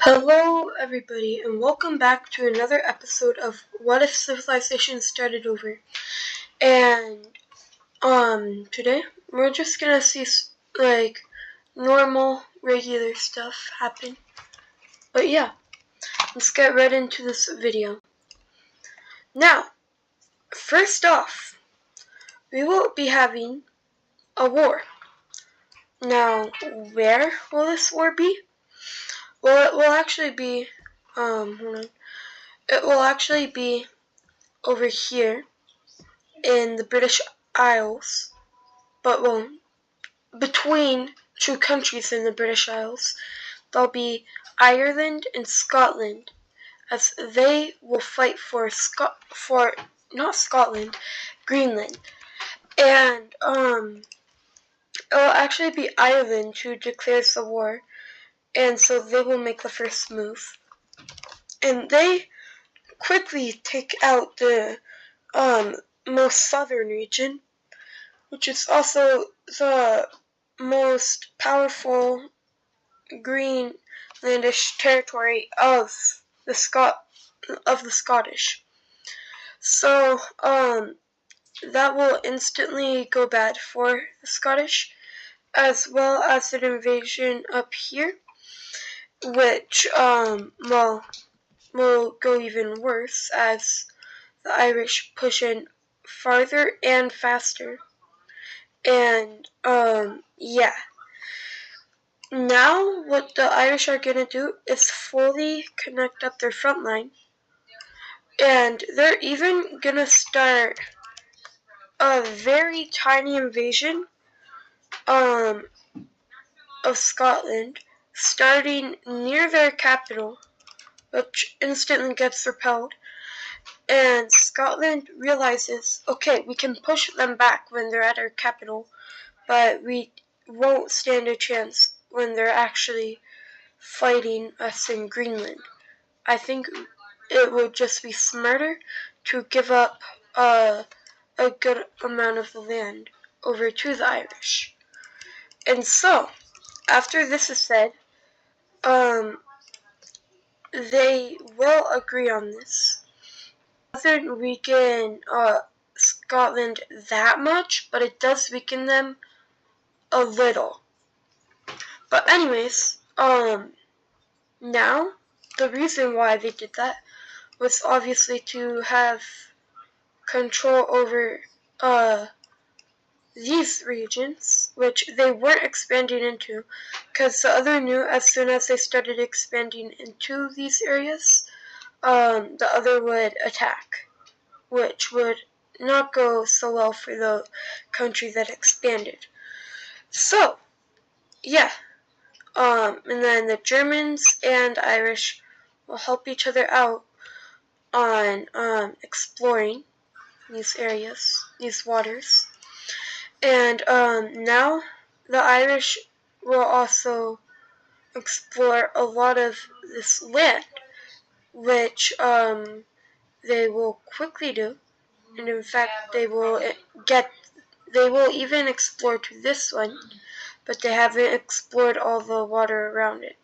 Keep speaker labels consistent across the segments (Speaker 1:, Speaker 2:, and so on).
Speaker 1: Hello everybody and welcome back to another episode of What If Civilization Started Over. And today we're just gonna see normal regular stuff happen. But yeah, let's get right into this video. Now, first off, we will be having a war. Now, where will this war be? Well, it will actually be It will actually be over here in the British Isles, but between two countries in the British Isles, there'll be Ireland and Scotland, as they will fight for not Scotland, Greenland, and it will actually be Ireland who declares the war, and so they will make the first move, and they quickly take out the most southern region, which is also the most powerful Greenlandish territory of the Scottish. So that will instantly go bad for the Scottish, as well as an invasion up here, which will go even worse as the Irish push in farther and faster. And yeah. Now what the Irish are going to do is fully connect up their front line, and they're even going to start a very tiny invasion of Scotland, starting near their capital, which instantly gets repelled. And Scotland realizes, okay, we can push them back when they're at our capital, but we won't stand a chance when they're actually fighting us in Greenland. I think it would just be smarter to give up a good amount of the land over to the Irish. And so, after this is said, they will agree on this. It doesn't weaken Scotland that much, but it does weaken them a little. But anyways, now the reason why they did that was obviously to have control over these regions, which they weren't expanding into, because the other knew as soon as they started expanding into these areas, the other would attack, which would not go so well for the country that expanded. So, yeah, and then the Germans and Irish will help each other out on exploring these areas, these waters. And now the Irish will also explore a lot of this land, which they will quickly do. And in fact, they will even explore to this one, but they haven't explored all the water around it.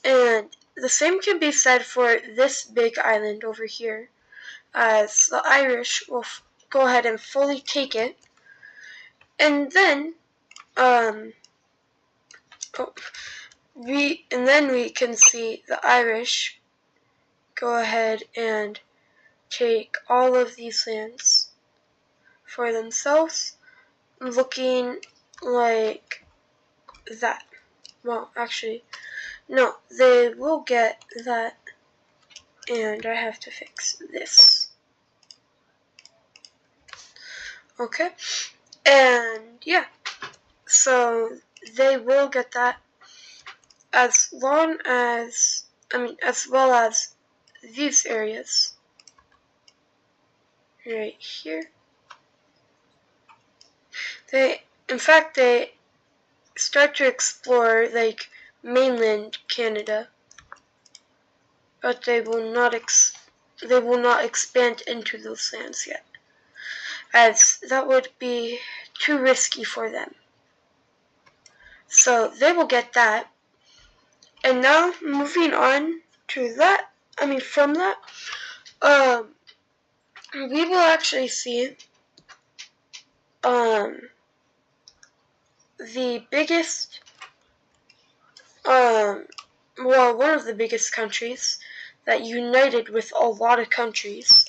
Speaker 1: And the same can be said for this big island over here, as the Irish will go ahead and fully take it. And then we can see the Irish go ahead and take all of these lands for themselves, looking like that. Well, actually, no, they will get that, and I have to fix this. Okay, and yeah, so they will get that, as well as these areas right here. They start to explore like mainland Canada, but they will not expand into those lands yet, as that would be too risky for them. So they will get that, And now moving on to that, from that, we will actually see the biggest, one of the biggest countries that united with a lot of countries,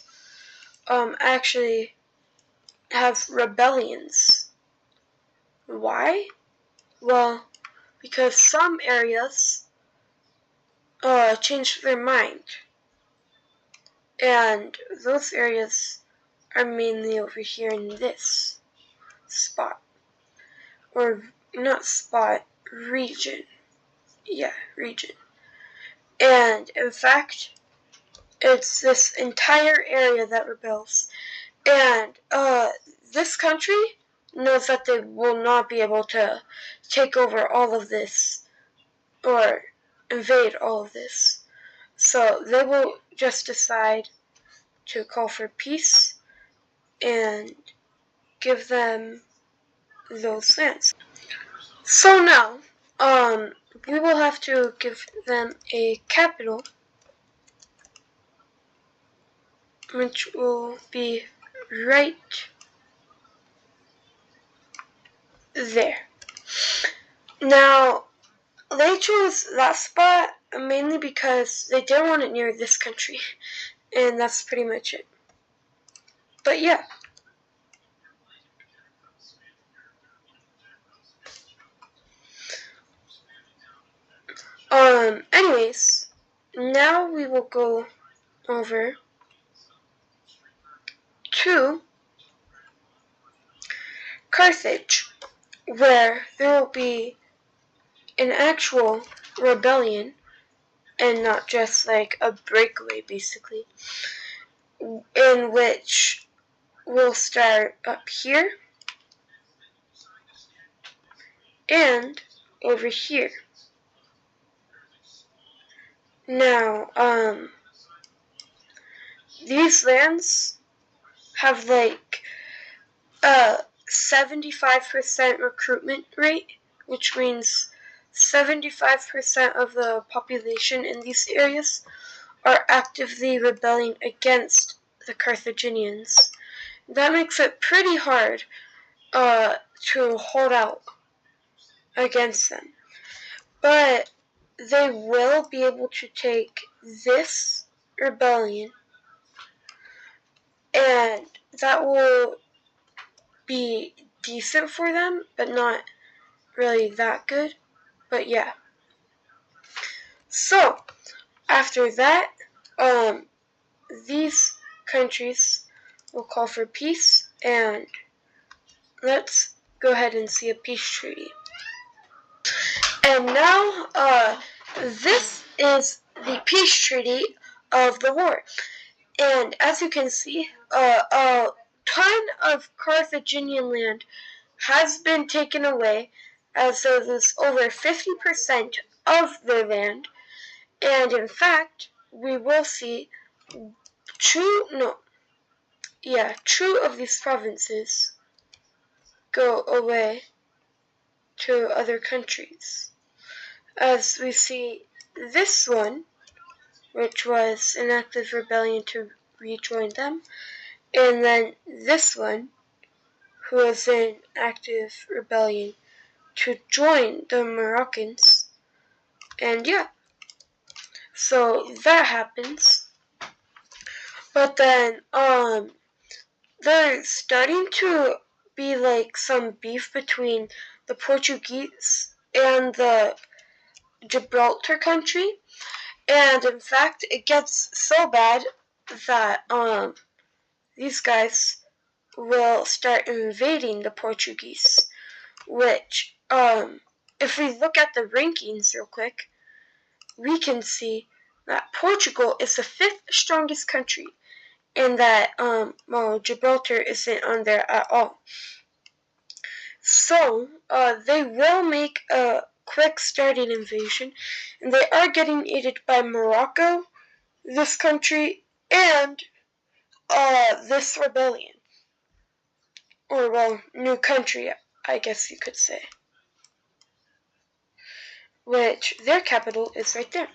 Speaker 1: actually have rebellions. Why? Well, because some areas changed their mind, and those areas are mainly over here in this spot, or not spot, region. Yeah, region. And in fact, it's this entire area that rebels. And this country knows that they will not be able to take over all of this or invade all of this. So they will just decide to call for peace and give them those lands. So now, we will have to give them a capital, which will be right there. Now, they chose that spot mainly because they didn't want it near this country, and that's pretty much it. But yeah. Anyways, now we will go over to Carthage, where there will be an actual rebellion and not just like a breakaway, basically, in which we'll start up here and over here. Now, these lands have like a 75% recruitment rate, which means 75% of the population in these areas are actively rebelling against the Carthaginians. That makes it pretty hard to hold out against them. But they will be able to take this rebellion, and that will be decent for them, but not really that good. But yeah. So, after that, these countries will call for peace, and let's go ahead and see a peace treaty. And now, this is the peace treaty of the war. And as you can see, a ton of Carthaginian land has been taken away, as there is over 50% of their land. And in fact, we will see two of these provinces go away to other countries. As we see this one, which was an active rebellion to rejoin them, and then this one, who was in active rebellion to join the Moroccans. And yeah, so that happens. But then, there's starting to be like some beef between the Portuguese and the Gibraltar country. And in fact, it gets so bad that these guys will start invading the Portuguese, which if we look at the rankings real quick, we can see that Portugal is the 5th strongest country, and that Gibraltar isn't on there at all. So they will make a quick starting invasion, and they are getting aided by Morocco, this country, and this rebellion. Or, well, new country, I guess you could say. which their capital is right there.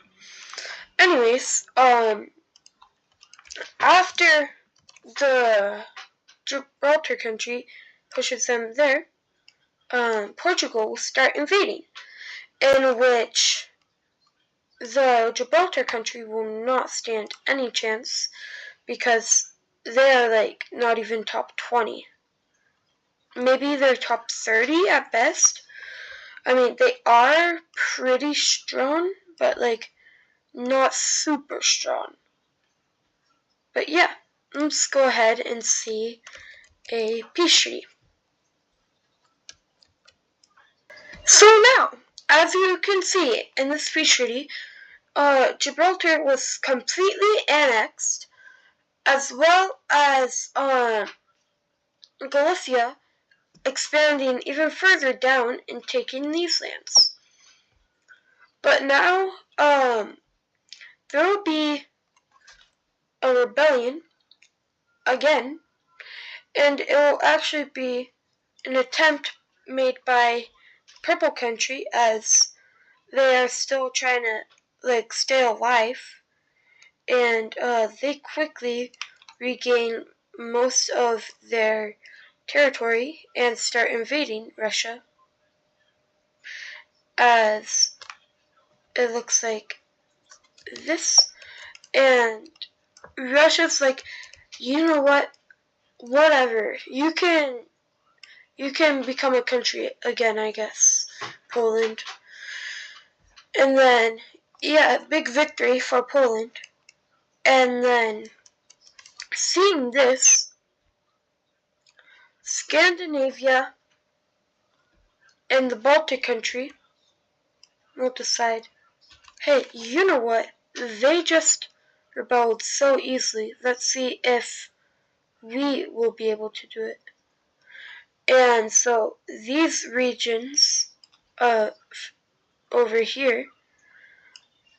Speaker 1: Anyways, after the Gibraltar country pushes them there, Portugal will start invading, in which the Gibraltar country will not stand any chance because they are like not even top 20. Maybe they're top 30 at best. I mean, they are pretty strong, but like not super strong. But yeah, let's go ahead and see a peace treaty. So now, as you can see in this peace treaty, Gibraltar was completely annexed, as well as Galicia expanding even further down and taking these lands. But now, there will be a rebellion again, and it will actually be an attempt made by Purple Country, as they are still trying to like stay alive, and they quickly regain most of their territory and start invading Russia, as it looks like this. And Russia's like, you know what? Whatever. You can become a country again, I guess. Poland. And then, yeah, big victory for Poland. And then, seeing this, Scandinavia and the Baltic country will decide, hey, you know what? They just rebelled so easily. Let's see if we will be able to do it. And so these regions over here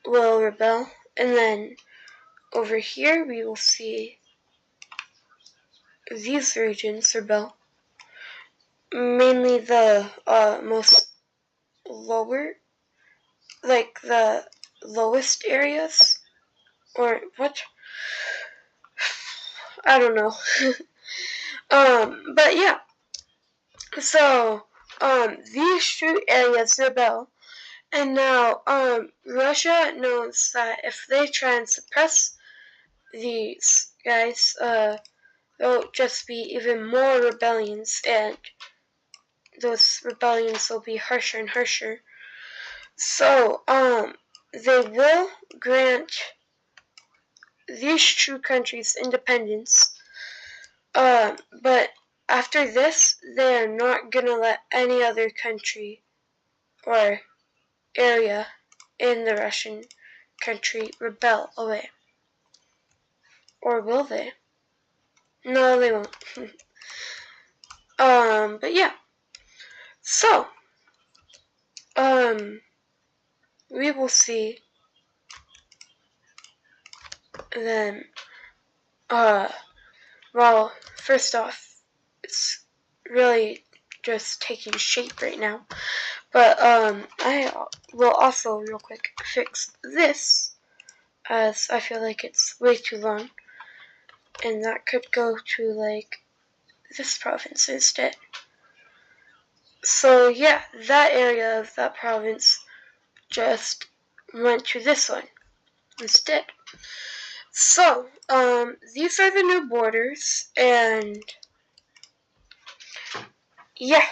Speaker 1: will rebel, and then over here we will see these regions rebel. Mainly the most lower, like the lowest areas, or what? I don't know. But yeah. So, these two areas rebel, and now, Russia knows that if they try and suppress these guys, there'll just be even more rebellions, and those rebellions will be harsher and harsher. So, they will grant these two countries independence, but after this, they are not gonna let any other country or area in the Russian country rebel away. Or will they? No, they won't. But yeah. So, we will see then, well, first off, it's really just taking shape right now. But, I will also, real quick, fix this, as I feel like it's way too long. And that could go to, like, this province instead. So, yeah, that area of that province just went to this one instead. So, these are the new borders, and yeah,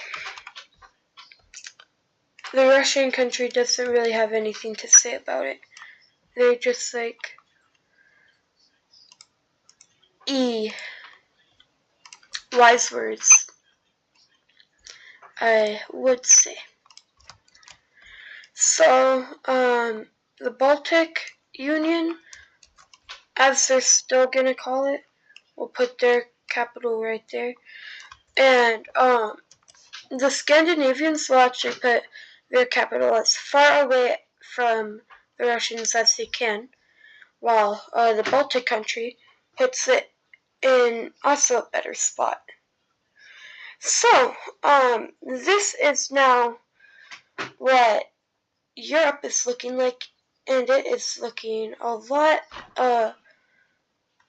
Speaker 1: the Russian country doesn't really have anything to say about it. They're just like, wise words, I would say. So, the Baltic Union, as they're still gonna call it, will put their capital right there. And, the Scandinavians will actually put their capital as far away from the Russians as they can, while the Baltic country puts it in also a better spot. So, this is now what Europe is looking like, and it is looking a lot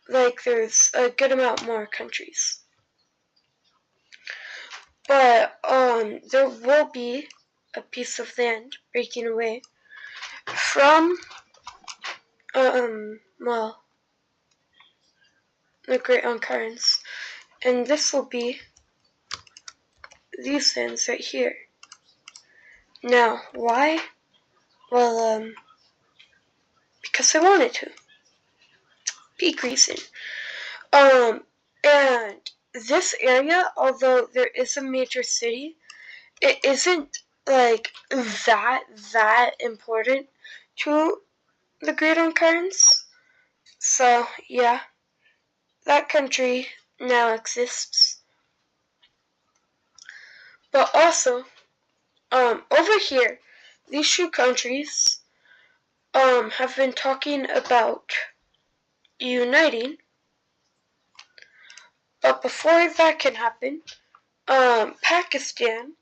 Speaker 1: like there's a good amount more countries. But there will be a piece of land breaking away from well, the Great Uncurrents, and this will be these lands right here. Now, why? Well, because I wanted to. Peak reason. And this area, although there is a major city, it isn't like that important to the Great Uncurrents. So yeah, that country now exists. But also, over here, these two countries have been talking about uniting. But before that can happen, Pakistan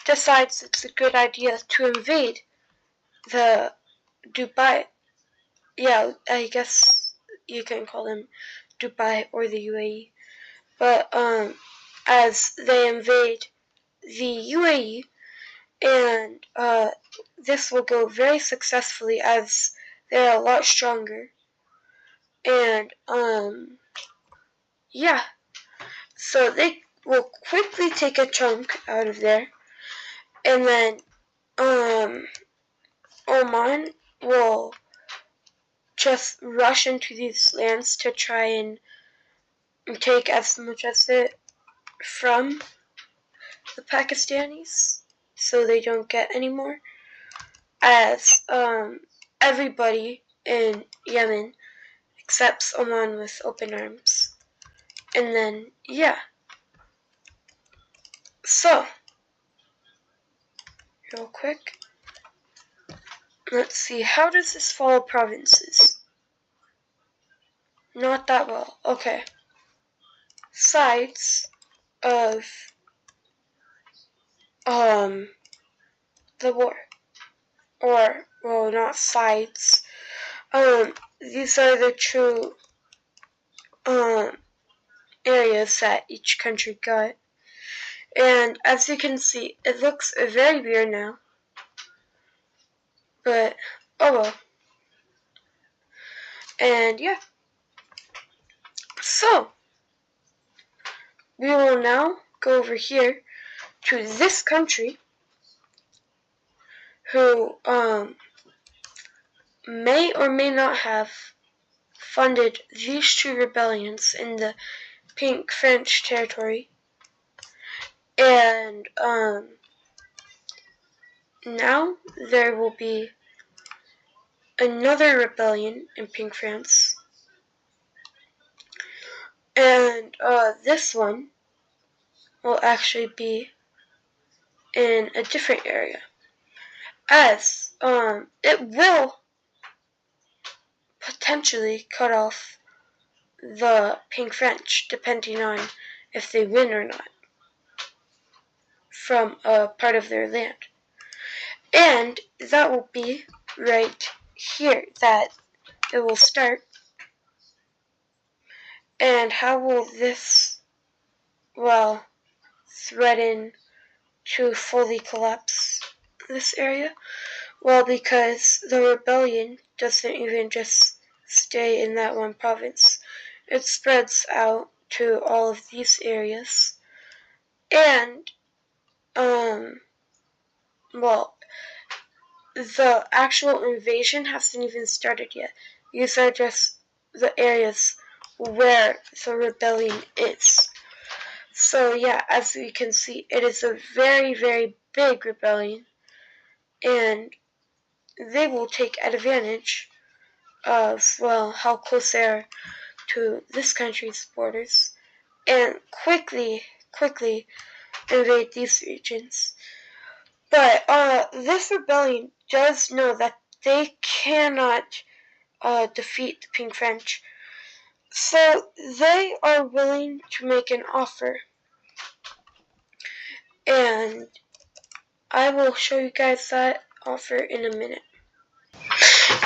Speaker 1: decides it's a good idea to invade the Dubai. Yeah, I guess you can call them Dubai or the UAE. But as they invade the UAE, and this will go very successfully as they're a lot stronger. And yeah, so they will quickly take a chunk out of there, and then Oman will just rush into these lands to try and take as much as it from the Pakistanis, so they don't get any more. As everybody in Yemen accepts Oman with open arms. And then, yeah. So, real quick, let's see, how does this follow provinces? Not that well. Okay. Sides of the war. Or, well, not sides. These are the true areas that each country got. And as you can see, it looks very weird now. But, oh well. And yeah. So, we will now go over here to this country who may or may not have funded these two rebellions in the Pink French territory. And now there will be another rebellion in Pink France. And this one will actually be in a different area. As it will potentially cut off the Pink French, depending on if they win or not, from a part of their land. And that will be right here that it will start. And how will this, well, threaten to fully collapse this area? Well, because the rebellion doesn't even just stay in that one province. It spreads out to all of these areas. And, well, the actual invasion hasn't even started yet. These are just the areas where the rebellion is. So yeah, as we can see, it is a very, very big rebellion, and they will take advantage of, well, how close they are to this country's borders, and quickly invade these regions. But this rebellion does know that they cannot defeat the Pink French, so they are willing to make an offer. And I will show you guys that offer in a minute.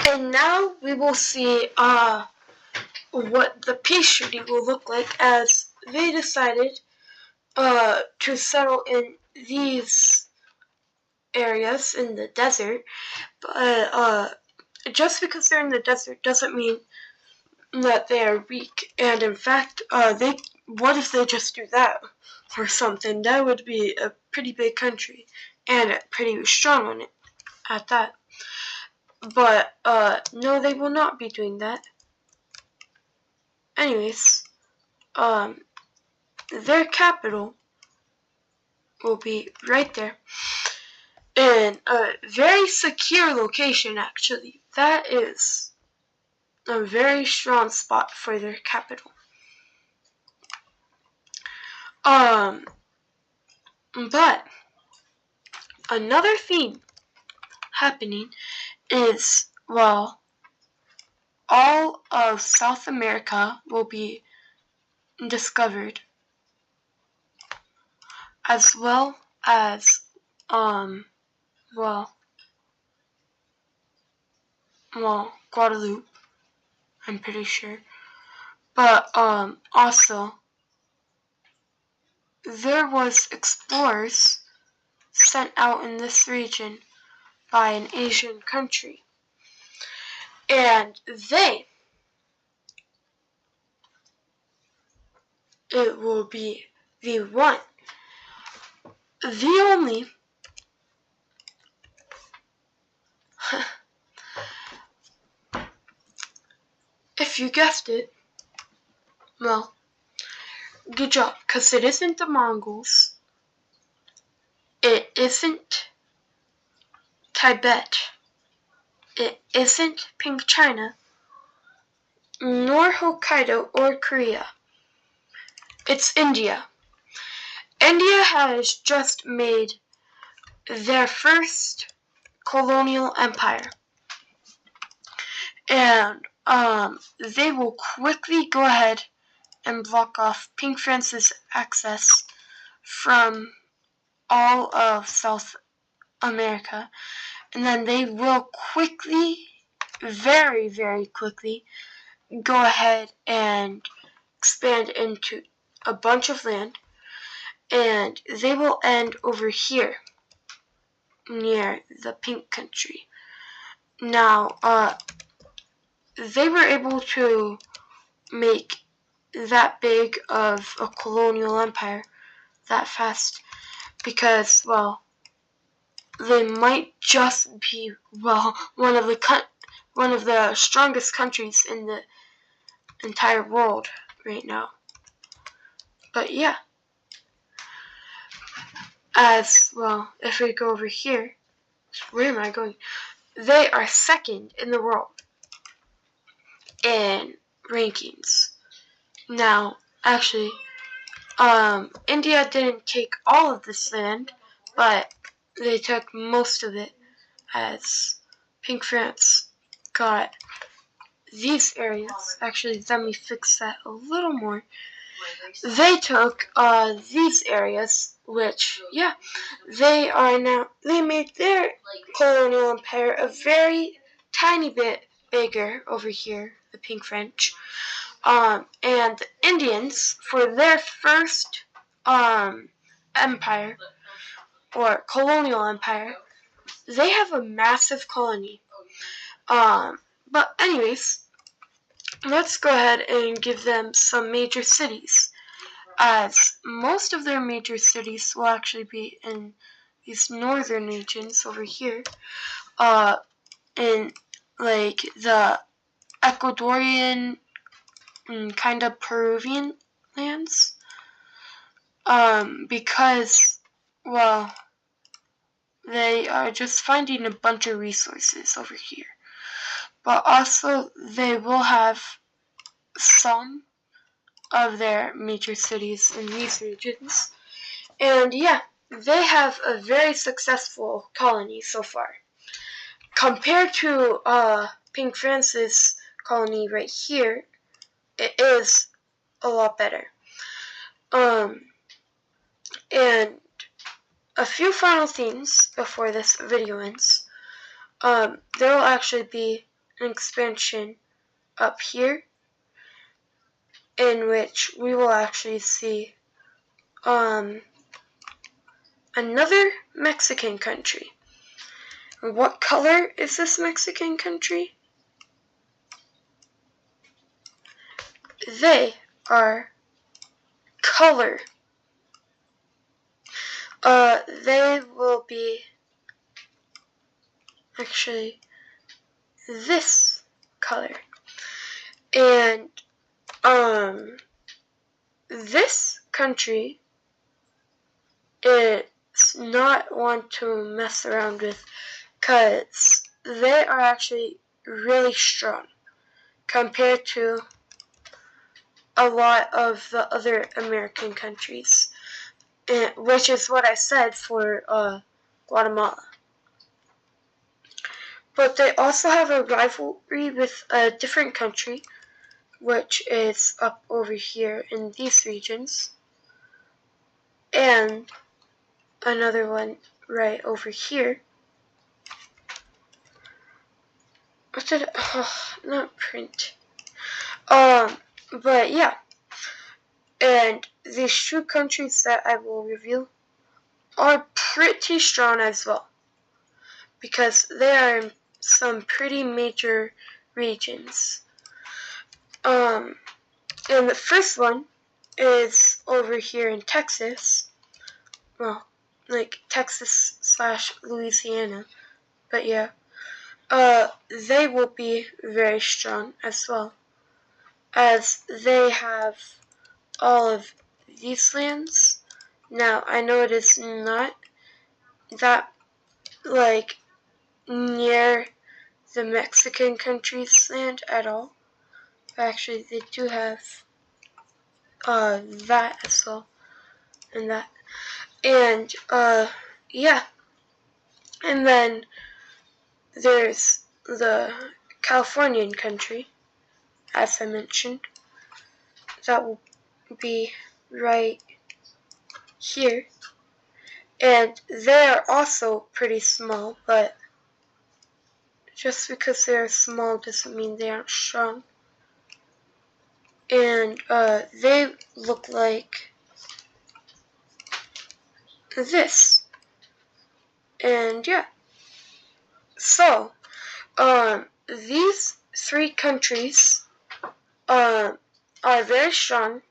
Speaker 1: And now we will see what the peace treaty will look like, as they decided to settle in these areas in the desert. But just because they're in the desert doesn't mean that they are weak. And in fact, what if they just do that or something? That would be a pretty big country and a pretty strong one at that. But no, they will not be doing that. Anyways, their capital will be right there, in a very secure location. Actually, that is a very strong spot for their capital. But another theme happening is, well, all of South America will be discovered, as well as Guadeloupe, I'm pretty sure. But also there was explorers sent out in this region by an Asian country, and it will be the one, the only if you guessed it, well, good job, because it isn't the Mongols, it isn't Tibet, it isn't Pink China, nor Hokkaido or Korea. It's India. India has just made their first colonial empire, and they will quickly go ahead and block off Pink France's access from all of South America, and then they will quickly, very, very quickly, go ahead and expand into a bunch of land, and they will end over here near the Pink Country. Now, they were able to make that big of a colonial empire that fast because, well, they might just be, well, one of the strongest countries in the entire world right now. But yeah, as well, if we go over here, where am I going? They are second in the world in rankings. Now, actually, India didn't take all of this land, but they took most of it, as Pink France got these areas. Actually, let me fix that a little more. They took these areas, which, yeah, they made their colonial empire a very tiny bit bigger over here, the Pink French. And the Indians, for their first empire, or colonial empire, they have a massive colony. But anyways, let's go ahead and give them some major cities, as most of their major cities will actually be in these northern regions over here, in like the Ecuadorian and kind of Peruvian lands, because, well, they are just finding a bunch of resources over here. But also, they will have some of their major cities in these regions. And yeah, they have a very successful colony so far. Compared to Pink France's colony right here, it is a lot better. And a few final themes before this video ends. There will actually be an expansion up here in which we will actually see another Mexican country. What color is this Mexican country? They are color. They will be actually this color. And this country is not one to mess around with, because they are actually really strong compared to a lot of the other American countries, which is what I said for Guatemala. But they also have a rivalry with a different country, which is up over here in these regions, and another one right over here. What did not print. But yeah. And these two countries that I will reveal are pretty strong as well, because they are in some pretty major regions. And the first one is over here in Texas. Well, like Texas / Louisiana. But yeah. They will be very strong as well, as they have all of these lands. Now, I know it is not that, like, near the Mexican country's land at all. Actually, they do have, that as well, and that. And, yeah. And then there's the Californian country, as I mentioned. That will be right here. And they are also pretty small, but just because they are small doesn't mean they aren't strong. And they look like this. And yeah. So, these three countries are very strong,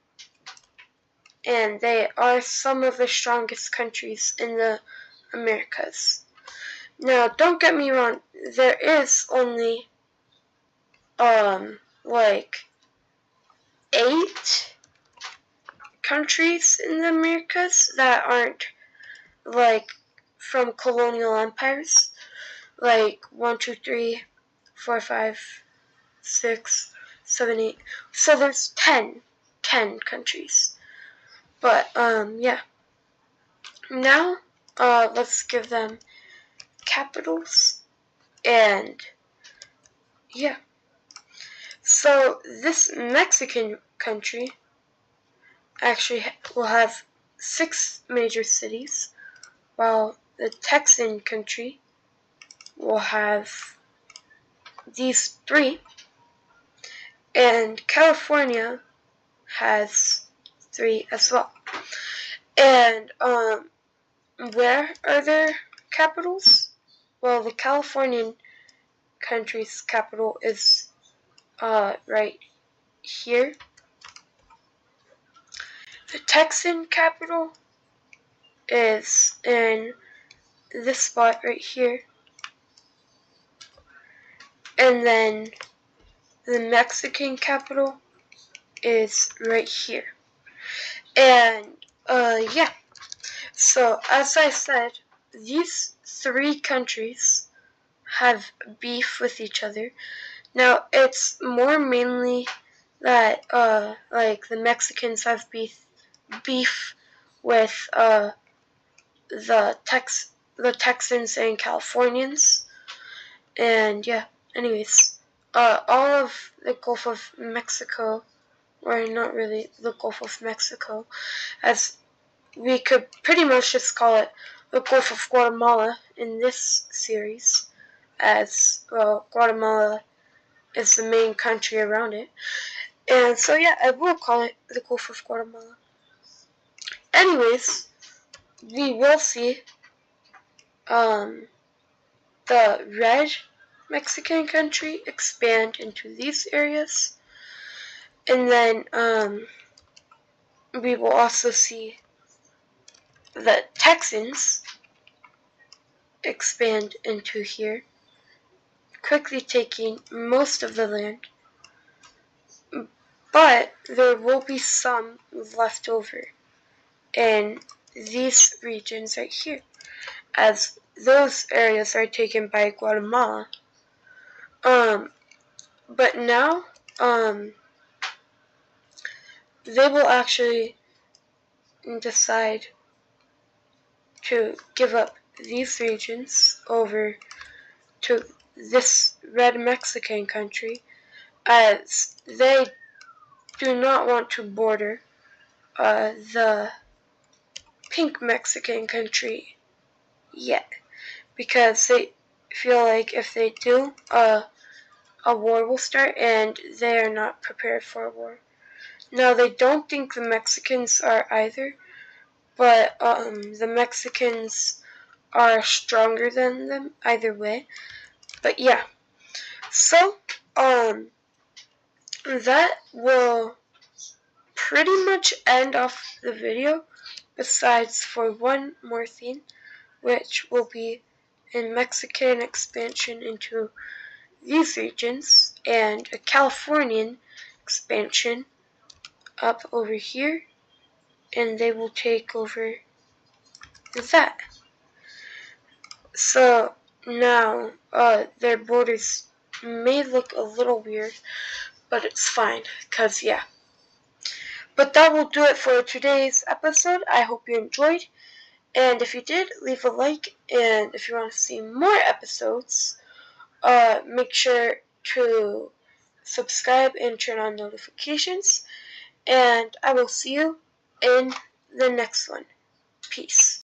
Speaker 1: and they are some of the strongest countries in the Americas. Now, don't get me wrong, there is only, like 8 countries in the Americas that aren't, like, from colonial empires. Like 1, 2, 3, 4, 5, 6, 7, 8. So there's 10 countries. But, yeah. Now, let's give them capitals, and yeah. So this Mexican country actually will have 6 major cities, while the Texan country will have these 3, and California has 3 as well. And where are their capitals? Well, the Californian country's capital is right here. The Texan capital is in this spot right here. And then the Mexican capital is right here. And yeah. So as I said, these 3 countries have beef with each other. Now, it's more mainly that like the Mexicans have beef with the Texans and Californians. And yeah, anyways, all of the Gulf of Mexico, or not really the Gulf of Mexico, as we could pretty much just call it the Gulf of Guatemala in this series, as well, Guatemala is the main country around it. And so yeah, I will call it the Gulf of Guatemala. Anyways, we will see the red Mexican country expand into these areas. And then we will also see the Texans expand into here, quickly taking most of the land. But there will be some left over in these regions right here, as those areas are taken by Guatemala. But now, they will actually decide to give up these regions over to this red Mexican country, as they do not want to border the pink Mexican country yet, because they feel like if they do, a war will start, and they are not prepared for a war. Now, they don't think the Mexicans are either, but the Mexicans are stronger than them either way. But yeah, so that will pretty much end off the video, besides for one more thing, which will be a Mexican expansion into these regions, and a Californian expansion up over here, and they will take over that. So now their borders may look a little weird, but it's fine, because yeah. But that will do it for today's episode. I hope you enjoyed, and if you did, leave a like, and if you want to see more episodes, make sure to subscribe and turn on notifications, and I will see you in the next one. Peace.